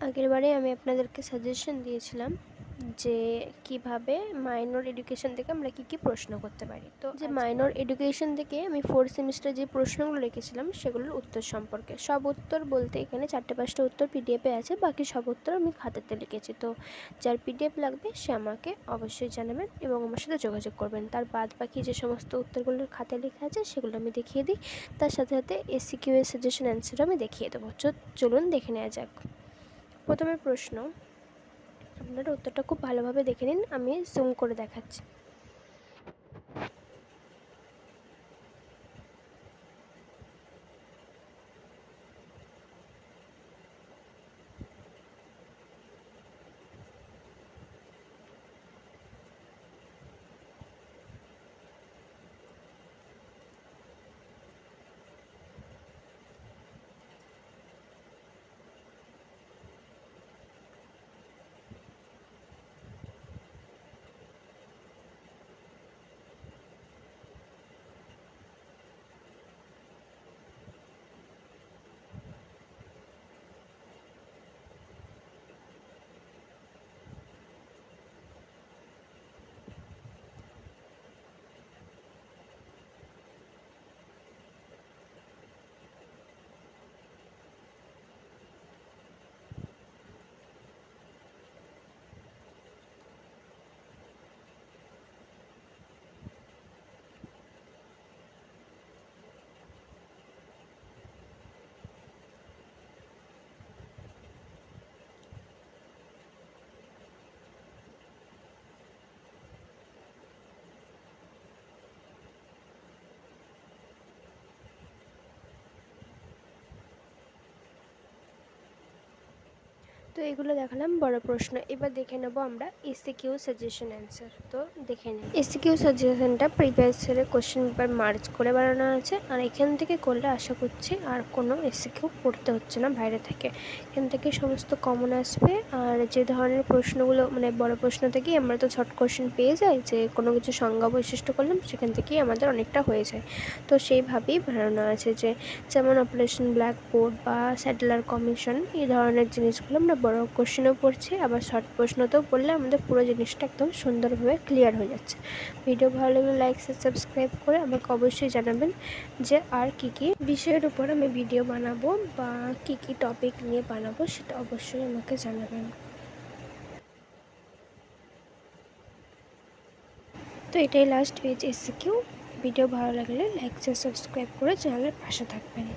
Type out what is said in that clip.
আগেরবারে আমি আপনাদেরকে সাজেশন দিয়েছিলাম যে কিভাবে মাইনর এডুকেশন থেকে আমরা কি প্রশ্ন করতে পারি। তো যে মাইনর এডুকেশন থেকে আমি 4th সেমিস্টার যে প্রশ্নগুলো রেখেছিলাম সেগুলোর উত্তর সম্পর্কে সব উত্তর বলতে এখানে 4-5টা উত্তর পিডিএফে আছে, বাকি সব উত্তর আমি খাতাতে লিখেছি। তো যার পিডিএফ লাগবে সে আমাকে অবশ্যই জানাবেন এবং আমার সাথে যোগাযোগ করবেন। তার বাদ বাকি যে সমস্ত উত্তরগুলোর খাতায় লেখা আছে সেগুলো আমি দেখিয়ে দিই, তার সাথে সাথে এসিকিউ এর সাজেশন অ্যান্সারও আমি দেখিয়ে দেবো। চলুন দেখে নেওয়া যাক। প্রথমে প্রশ্ন, আপনারা উত্তরটা খুব ভালোভাবে দেখে নিন, আমি জুম করে দেখাচ্ছি। তো এগুলো দেখালাম বড় প্রশ্ন। এবার দেখে নেব আমরা এসিকিউ সাজেশন অ্যান্সার। তো দেখে নিন, এসিকিউ সাজেশনটা প্রিভিয়াস ইয়ারের কোশ্চেন পেপার মার্চ করে বানানো আছে, আর এখান থেকে করলে আশা করছি আর কোনো এসিকিউ পড়তে হচ্ছে না বাইরে থেকে। এখান থেকে সমস্ত কমন আসবে, আর যে ধরনের প্রশ্নগুলো মানে বড় প্রশ্ন থেকেই আমরা তো শর্ট কোশ্চেন পেয়ে যাই, যে কোনো কিছু সংজ্ঞা বৈশিষ্ট্য করলাম সেখান থেকেই আমাদের অনেকটা হয়ে যায়। তো সেইভাবেই বানানো আছে, যে যেমন অপারেশন ব্ল্যাকবোর্ড বা স্যাটেলার কমিশন এই ধরনের জিনিসগুলো আমরা বড় কোশ্চেনও পড়ছি, আবার শর্ট প্রশ্নতেও পড়লে আমাদের পুরো জিনিসটা একদম সুন্দরভাবে ক্লিয়ার হয়ে যাচ্ছে। ভিডিও ভালো লাগলে লাইক সাবস্ক্রাইব করে আমাকে অবশ্যই জানাবেন যে আর কী কী বিষয়ের উপর আমি ভিডিও বানাবো বা কী কী টপিক নিয়ে বানাবো, সেটা অবশ্যই আমাকে জানাবেন। তো এটাই লাস্ট পেজ এসিকিউ। ভিডিও ভালো লাগলে লাইক সাবস্ক্রাইব করে চ্যানেলের পাশে থাকবেন।